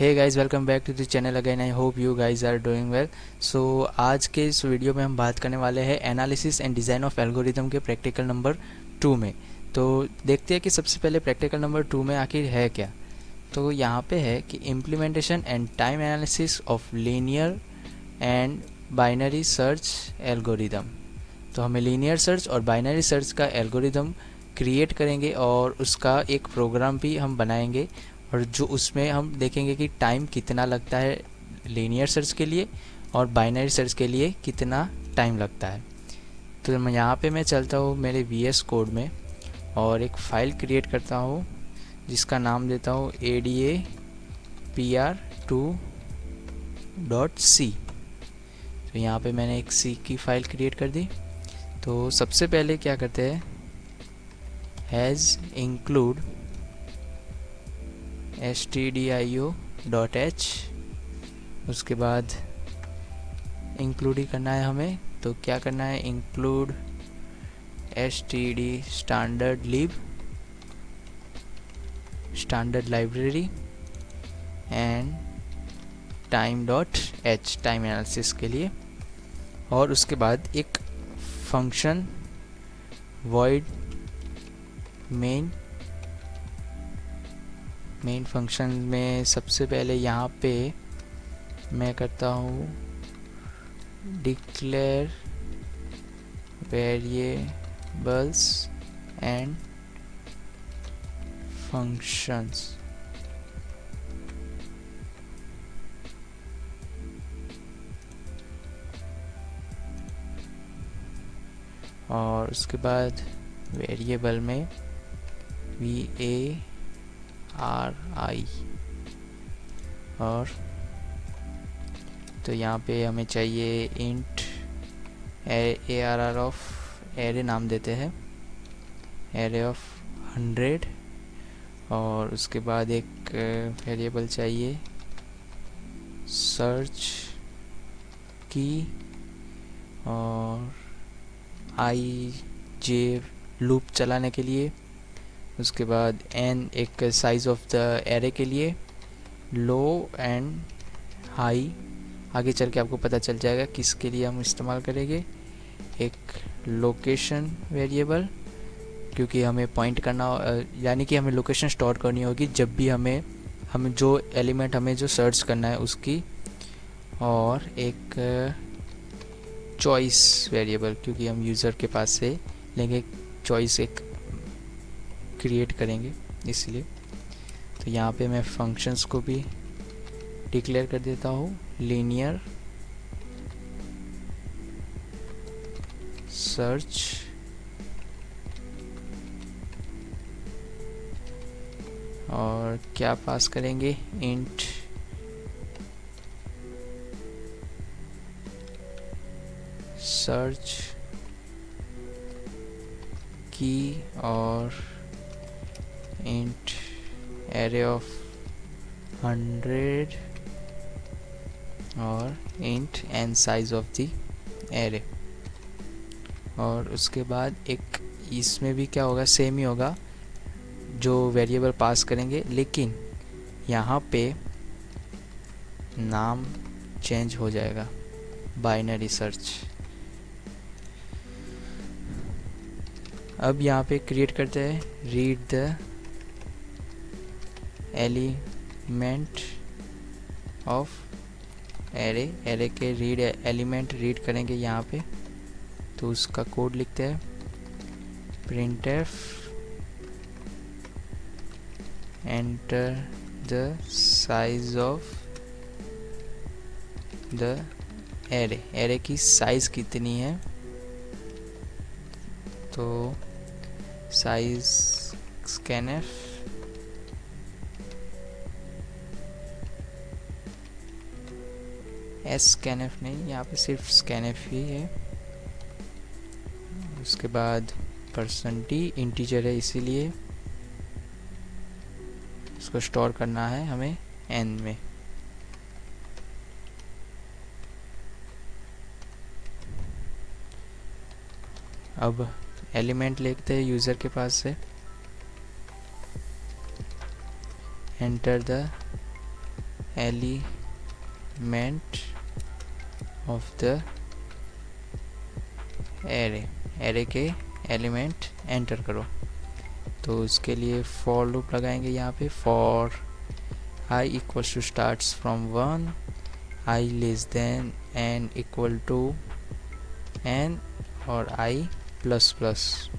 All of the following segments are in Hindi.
Hey guys, welcome back to the channel again. I hope you guys are doing well. So आज के इस वीडियो में हम बात करने वाले हैं analysis and design of algorithm के प्रैक्टिकल नंबर 2 में। तो देखते हैं कि सबसे पहले प्रैक्टिकल नंबर 2 में आखिर है क्या। तो यहाँ पे है कि implementation and time analysis of linear and binary search algorithm. तो हमें लीनियर सर्च और बाइनरी सर्च का एल्गोरिदम क्रिएट करेंगे और उसका एक प्रोग्राम भी हम बनाएंगे, और जो उसमें हम देखेंगे कि टाइम कितना लगता है लीनियर सर्च के लिए और बाइनरी सर्च के लिए कितना टाइम लगता है। तो मैं यहाँ पे चलता हूँ मेरे VS कोड में और एक फ़ाइल क्रिएट करता हूँ जिसका नाम देता हूँ ADAPR2.c। तो यहाँ पे मैंने एक C की फ़ाइल क्रिएट कर दी। तो सबसे पहले क्या करते हैं, हैज़ इंक्लूड stdio.h, उसके बाद इंक्लूड ही करना है हमें। तो क्या करना है, include std standard lib standard library and time.h time analysis के लिए। और उसके बाद एक फंक्शन void मेन फंक्शन में सबसे पहले यहाँ पे मैं करता हूँ डिक्लेयर वेरिएबल्स एंड फंक्शंस। और उसके बाद वेरिएबल में VARI और तो यहाँ पे हमें चाहिए इंट ARR ऑफ एरे नाम देते हैं, एरे ऑफ 100। और उसके बाद एक वेरिएबल चाहिए सर्च की और IJ लूप चलाने के लिए। उसके बाद n एक साइज़ ऑफ द एरे के लिए, लो एंड हाई आगे चल के आपको पता चल जाएगा किसके लिए हम इस्तेमाल करेंगे। एक लोकेशन वेरिएबल, क्योंकि हमें पॉइंट करना यानी कि हमें लोकेशन स्टोर करनी होगी जब भी हमें जो एलिमेंट हमें जो सर्च करना है उसकी। और एक चॉइस वेरिएबल, क्योंकि हम यूज़र के पास से लेंगे चॉइस एक क्रिएट करेंगे इसलिए। तो यहाँ पे मैं फंक्शंस को भी डिक्लेयर कर देता हूँ, लीनियर सर्च और क्या पास करेंगे, इंट सर्च की और इंट एरे ऑफ 100 और int n size of the array. और उसके बाद एक इसमें भी क्या होगा, सेम ही होगा जो वेरिएबल पास करेंगे, लेकिन यहाँ पे नाम चेंज हो जाएगा, बाइनरी सर्च। अब यहाँ पे क्रिएट करते हैं read the element of array, array के रीड एलिमेंट रीड करेंगे यहाँ पे। तो उसका कोड लिखते हैं printf enter the size of the array, array की साइज कितनी है। तो साइज scanf scanf नहीं, यहाँ पे सिर्फ scanf ही है। उसके बाद %t इंटीजर है इसीलिए उसको स्टोर करना है हमें n में। अब एलिमेंट लेते हैं यूज़र के पास से, enter the element of the array, array के एलिमेंट एंटर करो। तो इसके लिए फॉर लूप लगाएंगे यहाँ पे, for I equals to starts from 1, I less than N equal to N और आई प्लस प्लस।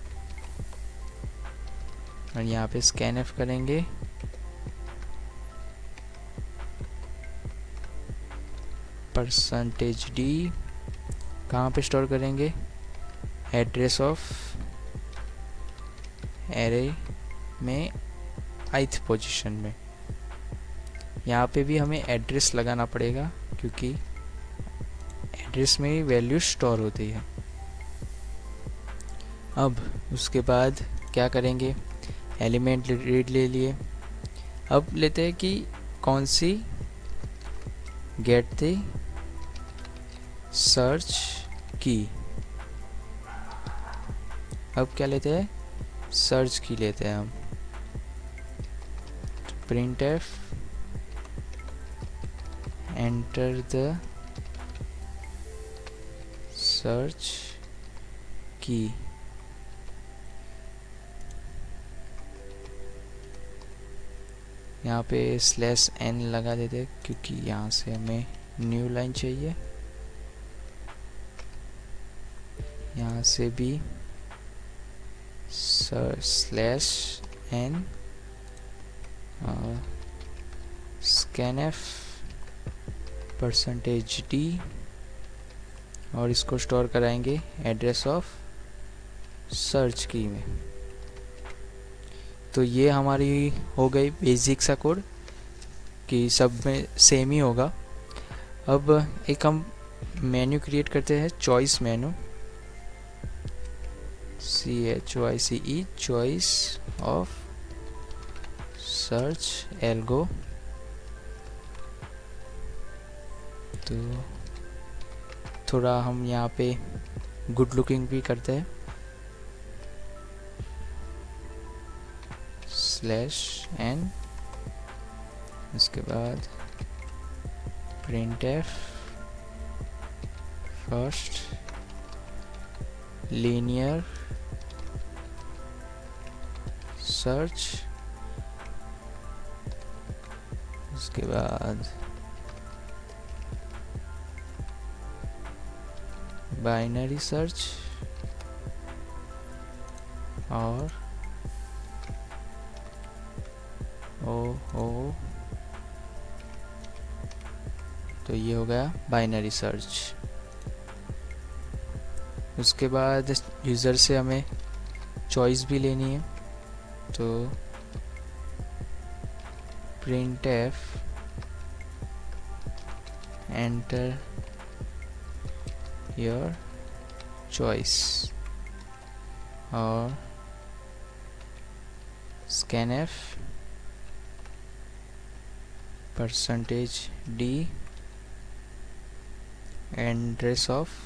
और यहाँ पे स्कैन एफ करेंगे, परसेंटेज डी कहाँ पे स्टोर करेंगे, एड्रेस ऑफ एरे में ith पोजीशन में। यहाँ पे भी हमें एड्रेस लगाना पड़ेगा क्योंकि एड्रेस में ही वैल्यू स्टोर होती है। अब उसके बाद क्या करेंगे, एलिमेंट रीड ले लिए। अब लेते हैं कि कौन सी, गेट द सर्च की। अब क्या लेते हैं, सर्च की लेते हैं हम। Print F enter the search की। यहाँ पे स्लैश एन लगा देते क्योंकि यहाँ से हमें न्यू लाइन चाहिए। यहाँ से भी slash N, scan F, percentage D, और इसको स्टोर कराएंगे एड्रेस ऑफ सर्च की में। तो ये हमारी हो गई बेसिक सा कोड कि सब में सेम ही होगा। अब एक हम मेन्यू क्रिएट करते हैं, choice menu, CHOICE, choice of search algo. तो थोड़ा हम यहाँ पे गुड लुकिंग भी करते हैं, स्लैश एन, उसके बाद print F, first linear search, उसके बाद बाइनरी सर्च और ओ तो ये हो गया बाइनरी सर्च। उसके बाद यूज़र से हमें चॉइस भी लेनी है, तो printf enter your choice और scan F, percentage d, address of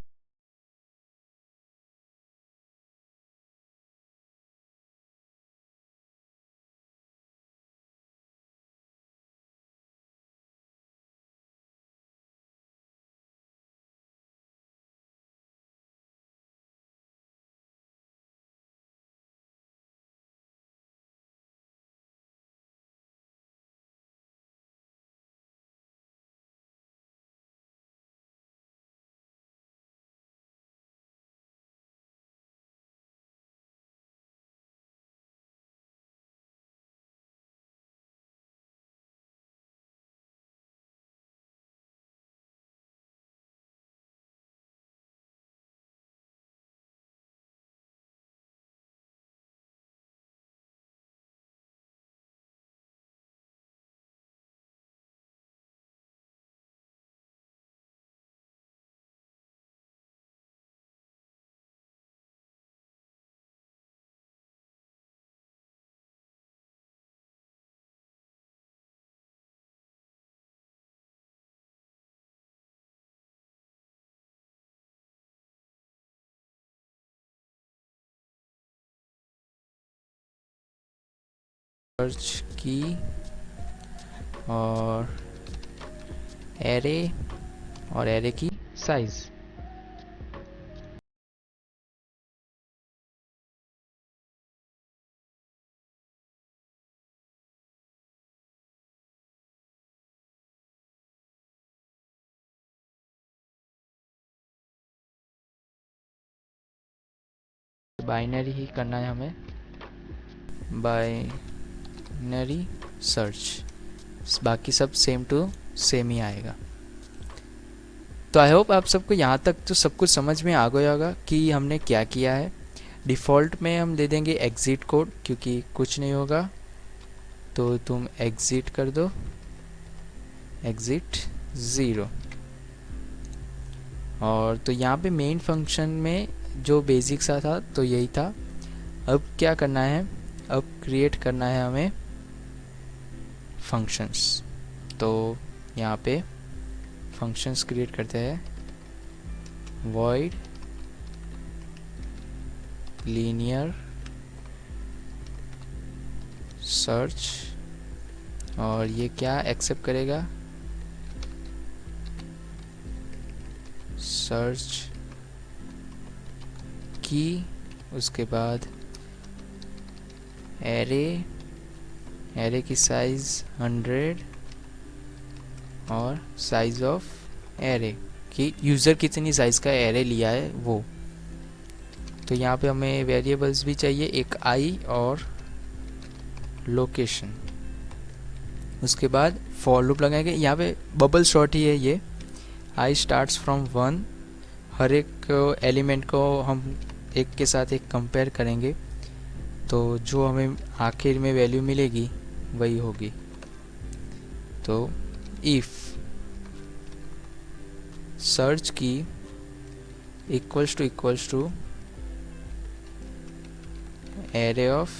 search key और एरे और एरे की साइज। बाइनरी ही करना है हमें, बाइनरी सर्च, बाकी सब सेम टू सेम ही आएगा। तो आई होप आप सबको यहाँ तक तो सब कुछ समझ में आ गया होगा कि हमने क्या किया है। डिफ़ॉल्ट में हम दे देंगे एग्ज़िट कोड, क्योंकि कुछ नहीं होगा तो तुम एग्ज़िट कर दो, एग्ज़िट 0। और तो यहाँ पे मेन फंक्शन में जो बेसिक सा था तो यही था। अब क्या करना है, अब क्रिएट करना है हमें फंक्शंस। तो यहाँ पे फंक्शंस क्रिएट करते हैं, void linear सर्च, और ये क्या एक्सेप्ट करेगा, सर्च की, उसके बाद एरे, एरे की साइज 100 और साइज ऑफ एरे कि यूज़र कितनी साइज़ का एरे लिया है वो। तो यहाँ पे हमें वेरिएबल्स भी चाहिए, एक आई और लोकेशन। उसके बाद फॉर लूप लगाएंगे, यहाँ पे बबल शॉर्ट ही है ये, आई स्टार्ट्स फ्रॉम 1। हर एक एलिमेंट को हम एक के साथ एक कंपेयर करेंगे, तो जो हमें आखिर में वैल्यू मिलेगी वही होगी। तो if search key equals to array of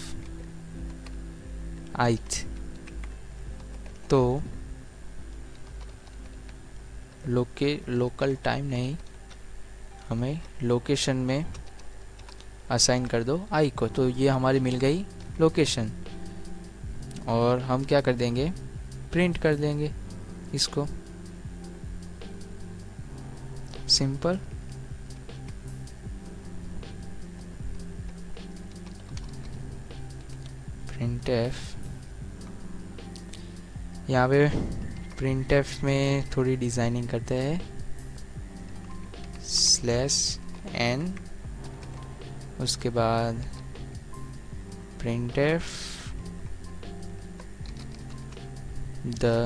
ith, तो लोकल टाइम नहीं, हमें लोकेशन में असाइन कर दो आई को। तो ये हमारी मिल गई लोकेशन, और हम क्या कर देंगे, प्रिंट कर देंगे इसको, सिंपल। printf, यहाँ पे printf में थोड़ी डिज़ाइनिंग करते हैं, /n, उसके बाद printf the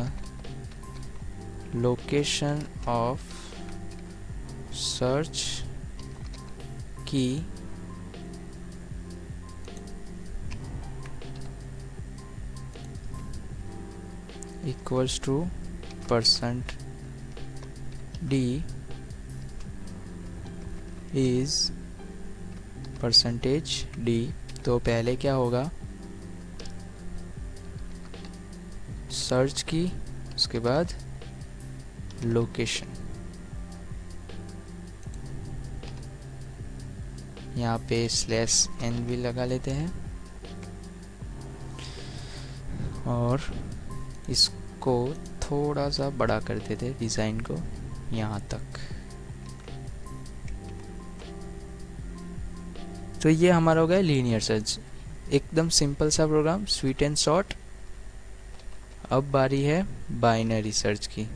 location of search key equals to %d is %d। तो पहले क्या होगा, सर्च की, उसके बाद लोकेशन। यहाँ पे /n भी लगा लेते हैं, और इसको थोड़ा सा बड़ा कर देते हैं डिज़ाइन को यहाँ तक। तो ये हमारा हो गया लीनियर सर्च, एकदम सिंपल सा प्रोग्राम, स्वीट एंड शॉर्ट। अब बारी है बाइनरी सर्च की।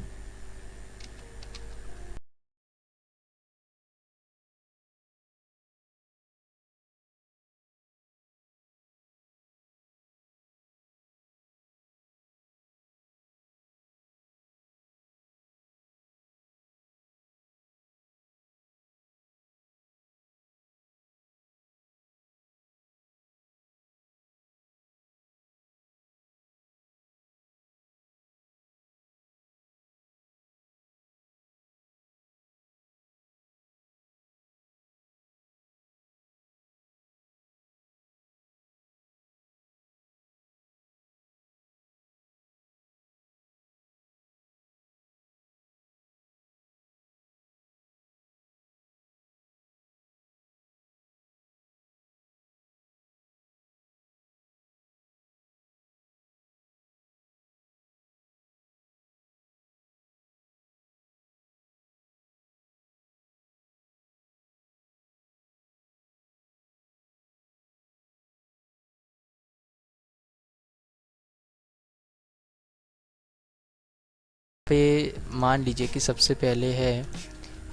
मान लीजिए कि सबसे पहले है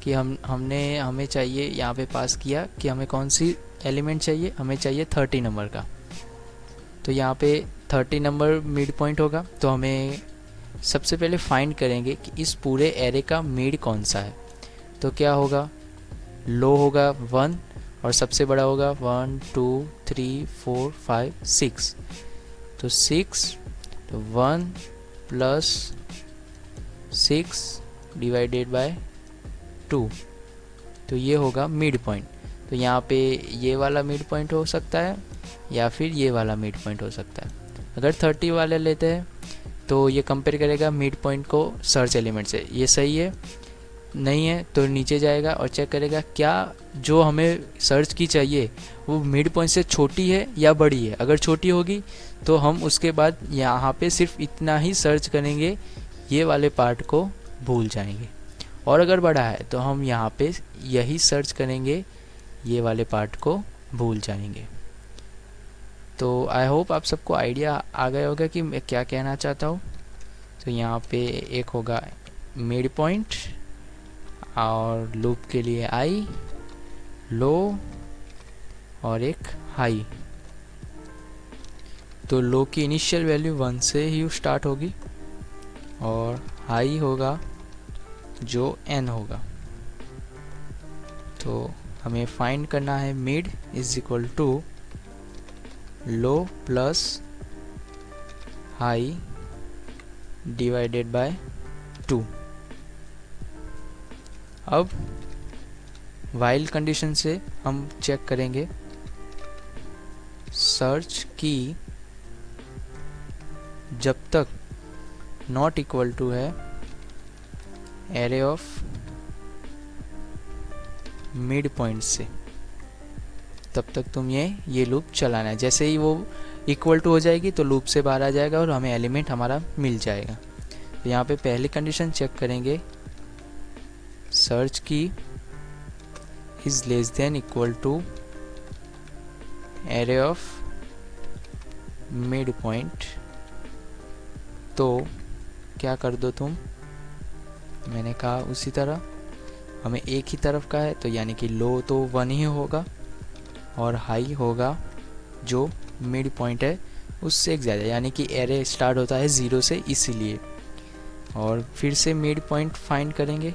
कि हमें चाहिए, यहाँ पे पास किया कि हमें कौन सी एलिमेंट चाहिए, हमें चाहिए 30 नंबर का। तो यहाँ पे 30 नंबर मिड पॉइंट होगा। तो हमें सबसे पहले फाइंड करेंगे कि इस पूरे एरे का मिड कौन सा है। तो क्या होगा, लो होगा 1 और सबसे बड़ा होगा 1 2 3 4 5 6। तो 6, तो 1 प्लस 6 डिवाइडेड बाय 2, तो ये होगा मिड पॉइंट। तो यहाँ पे ये वाला मिड पॉइंट हो सकता है या फिर ये वाला मिड पॉइंट हो सकता है। अगर 30 वाले लेते हैं तो ये कंपेयर करेगा मिड पॉइंट को सर्च एलिमेंट से, ये सही है, नहीं है तो नीचे जाएगा और चेक करेगा क्या जो हमें सर्च की चाहिए वो मिड पॉइंट से छोटी है या बड़ी है। अगर छोटी होगी तो हम उसके बाद यहाँ पे सिर्फ इतना ही सर्च करेंगे, ये वाले पार्ट को भूल जाएंगे। और अगर बड़ा है तो हम यहाँ पे यही सर्च करेंगे, ये वाले पार्ट को भूल जाएंगे। तो आई होप आप सबको आइडिया आ गया होगा कि मैं क्या कहना चाहता हूँ। तो यहाँ पे एक होगा मिड पॉइंट और लूप के लिए आई, लो और एक हाई। तो लो की इनिशियल वैल्यू 1 से ही स्टार्ट होगी और हाई होगा जो n होगा। तो हमें फाइंड करना है mid is equal to low plus high divided by 2। अब वाइल कंडीशन से हम चेक करेंगे सर्च की जब तक नॉट इक्वल टू है एरे ऑफ मिड पॉइंट से, तब तक तुम ये लूप चलाना है। जैसे ही वो इक्वल टू हो जाएगी तो लूप से बाहर आ जाएगा और हमें एलिमेंट हमारा मिल जाएगा। तो यहाँ पे पहली कंडीशन चेक करेंगे, search key is less than equal to array of mid point. तो क्या कर दो तुम, मैंने कहा उसी तरह हमें एक ही तरफ का है तो यानी कि लो तो 1 ही होगा और हाई होगा जो मिड पॉइंट है उससे एक ज़्यादा, यानी कि एरे स्टार्ट होता है 0 से इसीलिए। और फिर से मिड पॉइंट फाइंड करेंगे,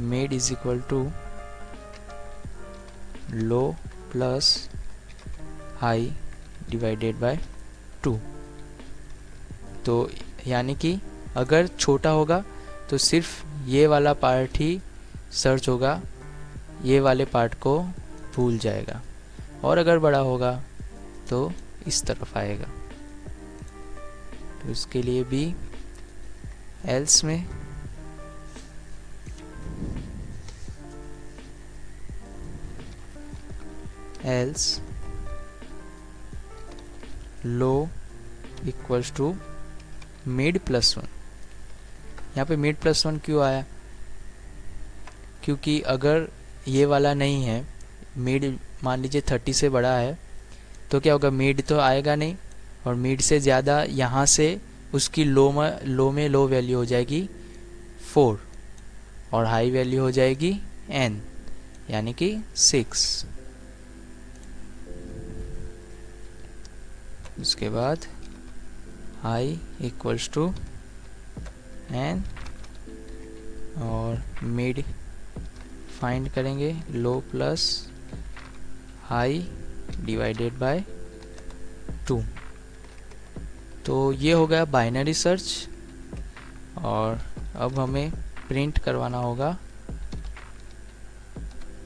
mid is equal to low plus high divided by 2। तो यानी कि अगर छोटा होगा तो सिर्फ ये वाला पार्ट ही सर्च होगा, ये वाले पार्ट को भूल जाएगा। और अगर बड़ा होगा तो इस तरफ आएगा। तो इसके लिए भी एल्स में else low equals to mid plus 1। यहाँ पे मिड प्लस 1 क्यों आया, क्योंकि अगर ये वाला नहीं है, मिड मान लीजिए 30 से बड़ा है तो क्या होगा, मिड तो आएगा नहीं और मिड से ज़्यादा यहाँ से उसकी लो में लो वैल्यू हो जाएगी 4 और हाई वैल्यू हो जाएगी n यानी कि 6। उसके बाद हाई इक्वल्स टू n और मिड फाइंड करेंगे लो प्लस हाई डिवाइडेड बाय 2। तो ये हो गया बाइनरी सर्च। और अब हमें प्रिंट करवाना होगा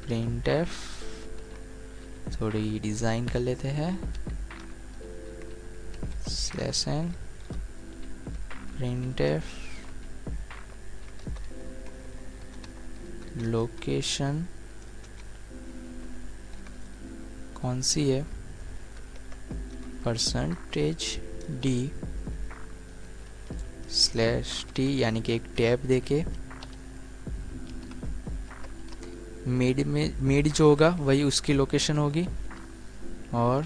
प्रिंट एफ। थोड़ी डिज़ाइन कर लेते हैं, /n प्रिंट एफ लोकेशन कौन सी है, %d/t यानी कि एक टैब देके मिड जो होगा वही उसकी लोकेशन होगी और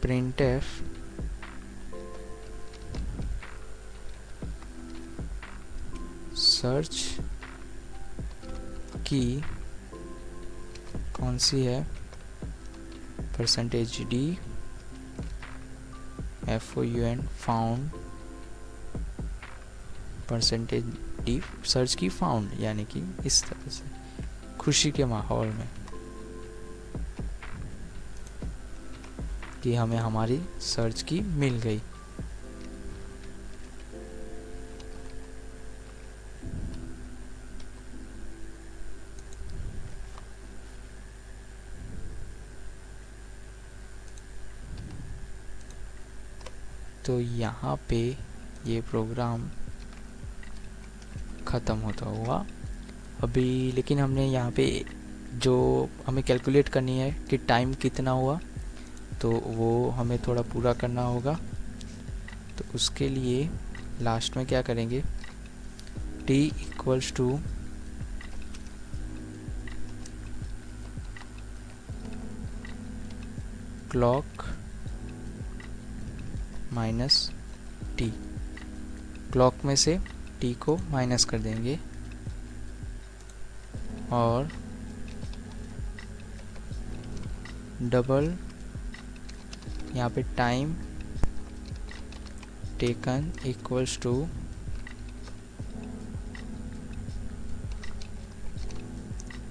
printf सर्च की कौन सी है, %d FOUN found, %d search की फाउंड, यानी कि इस तरह से खुशी के माहौल में कि हमें हमारी सर्च की मिल गई। तो यहाँ पे ये प्रोग्राम ख़त्म होता हुआ अभी, लेकिन हमने यहाँ पे जो हमें कैलकुलेट करनी है कि टाइम कितना हुआ, तो वो हमें थोड़ा पूरा करना होगा। तो उसके लिए लास्ट में क्या करेंगे, t equals to clock minus T, clock में से t को माइनस कर देंगे और डबल यहाँ पे time taken equals to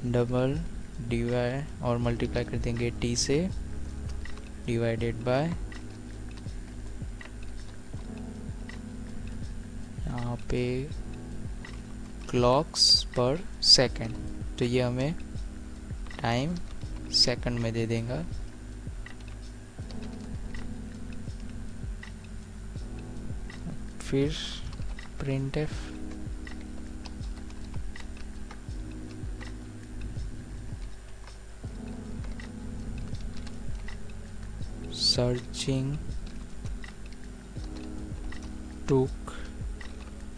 double divide और मल्टीप्लाई कर देंगे t से, डिवाइडेड बाय यहाँ पे क्लॉक्स पर सेकंड, तो ये हमें टाइम सेकंड में दे देगा। फिर printf searching took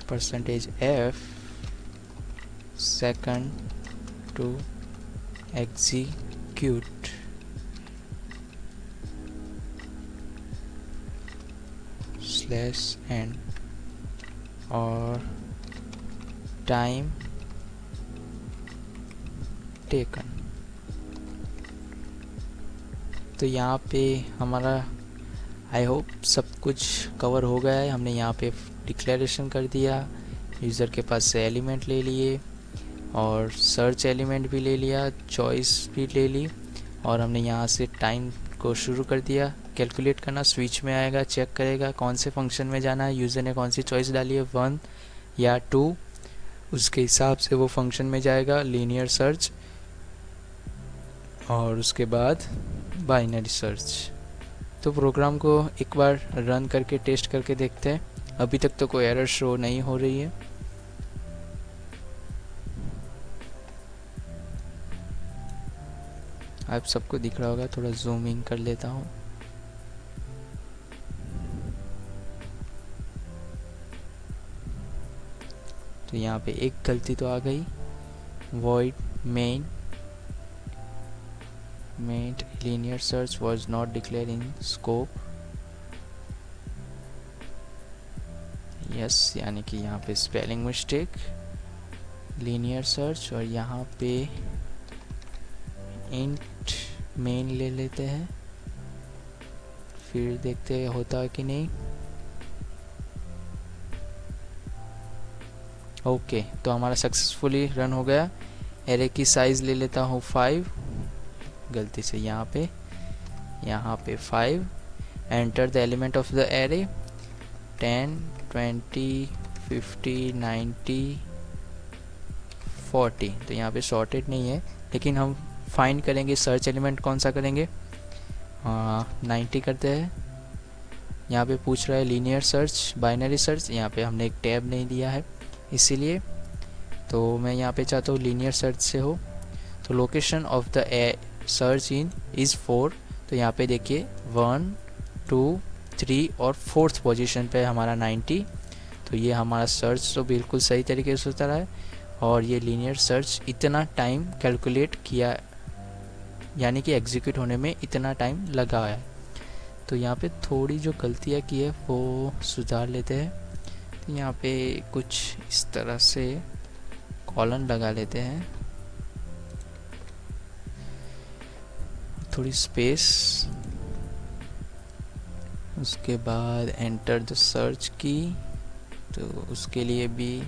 %f second to execute /n और टाइम टेकन। तो यहाँ पे हमारा आई होप सब कुछ कवर हो गया है। हमने यहाँ पे डिक्लेरेशन कर दिया, यूज़र के पास से एलिमेंट ले लिए और सर्च एलिमेंट भी ले लिया, चॉइस भी ले ली, और हमने यहाँ से टाइम को शुरू कर दिया कैलकुलेट करना। स्विच में आएगा, चेक करेगा कौन से फंक्शन में जाना है, यूज़र ने कौन सी चॉइस डाली है 1 या 2, उसके हिसाब से वो फंक्शन में जाएगा लीनियर सर्च, और उसके बाद बाइनरी सर्च। तो प्रोग्राम को एक बार रन करके टेस्ट करके देखते हैं। अभी तक तो कोई एरर शो नहीं हो रही है। आप सबको दिख रहा होगा, थोड़ा जूम इन कर लेता हूँ। तो यहाँ पे एक गलती तो आ गई, void main linear search was not declared in scope। Yes, यानी कि यहाँ पे स्पेलिंग मिस्टेक, लीनियर सर्च, और यहाँ पे इंट मेन ले लेते हैं, फिर देखते हैं होता है कि नहीं। ओके, तो हमारा सक्सेसफुली रन हो गया। एरे की साइज़ ले लेता हूँ 5, गलती से यहाँ पे 5। Enter the element of the array 10 20 50 90 40। तो यहाँ पे सॉर्टेड नहीं है, लेकिन हम फाइंड करेंगे सर्च एलिमेंट कौन सा करेंगे। 90 करते हैं। यहाँ पे पूछ रहा है लीनियर सर्च बाइनरी सर्च, यहाँ पे हमने एक टैब नहीं दिया है इसीलिए। तो मैं यहाँ पे चाहता हूँ लीनियर सर्च से हो। तो location of the search in is 4। तो यहाँ पे देखिए 1 2 3 और 4th पोजीशन पे हमारा 90। तो ये हमारा सर्च तो बिल्कुल सही तरीके से होता रहा है, और ये लीनियर सर्च इतना टाइम कैलकुलेट किया, यानी कि एग्जीक्यूट होने में इतना टाइम लगा है। तो यहाँ पे थोड़ी जो गलतियाँ की है वो सुधार लेते हैं। तो यहाँ पे कुछ इस तरह से कॉलन लगा लेते हैं, थोड़ी स्पेस, उसके बाद एंटर द सर्च की, तो उसके लिए भी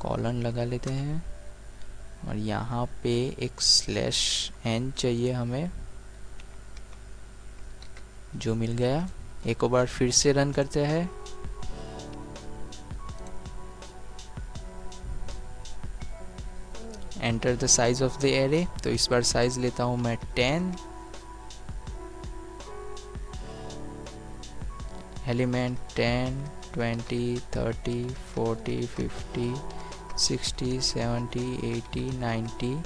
कॉलन लगा लेते हैं और यहाँ पे एक स्लैश n चाहिए हमें, जो मिल गया। एक बार फिर से रन करते हैं। Enter the size of the array, तो इस बार साइज लेता हूँ मैं 10, एलिमेंट 10, 20, 30, 40, 50, 60, 70, 80, 90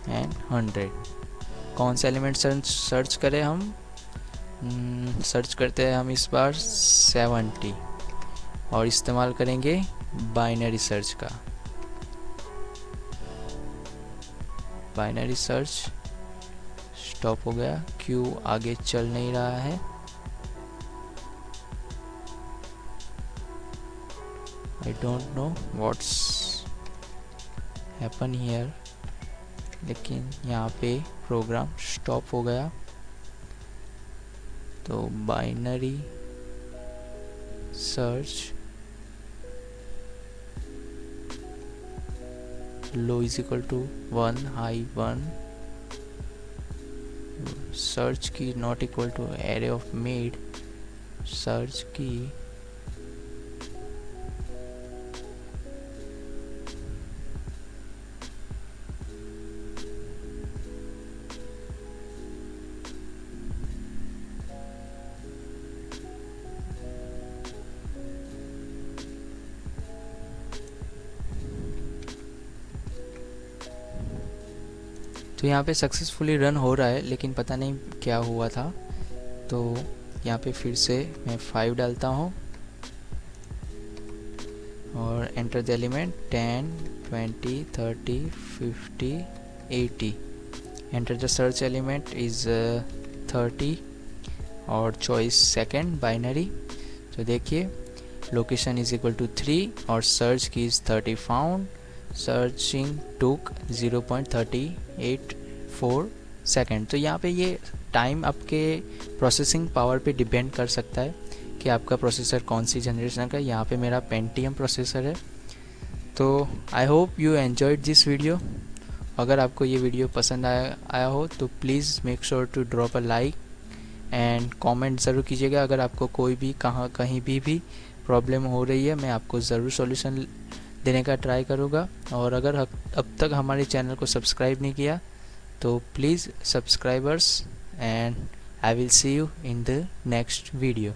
एंड 100। कौन सा एलिमेंट सर्च करें हम? सर्च करते हैं हम इस बार 70 और इस्तेमाल करेंगे बाइनरी सर्च का। बाइनरी सर्च स्टॉप हो गया, क्यों आगे चल नहीं रहा है? I don't know what's happen here, लेकिन यहाँ पे प्रोग्राम स्टॉप हो गया। तो binary search low is equal to 1, high 1, search key not equal to array of mid, search key तो यहाँ पे सक्सेसफुली रन हो रहा है, लेकिन पता नहीं क्या हुआ था। तो यहाँ पे फिर से मैं 5 डालता हूँ और enter the element 10, 20, 30, 50, 80। Enter the search element is 30 और चॉइस सेकंड बाइनरी। तो देखिए लोकेशन इज इक्वल टू 3 और सर्च की is 30 found. Searching took 0.384 second. तो यहाँ पे ये टाइम आपके प्रोसेसिंग पावर पे डिपेंड कर सकता है कि आपका प्रोसेसर कौन सी जनरेशन का। यहाँ पे मेरा पेंटियम प्रोसेसर है। तो I hope you enjoyed this video. अगर आपको ये वीडियो पसंद आया हो तो please make sure to drop a like and comment ज़रूर कीजिएगा। अगर आपको कोई भी कहीं भी प्रॉब्लम हो रही है, मैं आपको ज़रूर सॉल्यूशन देने का ट्राई करूँगा। और अगर अब तक हमारे चैनल को सब्सक्राइब नहीं किया तो please subscribers, and I will see you in the next video.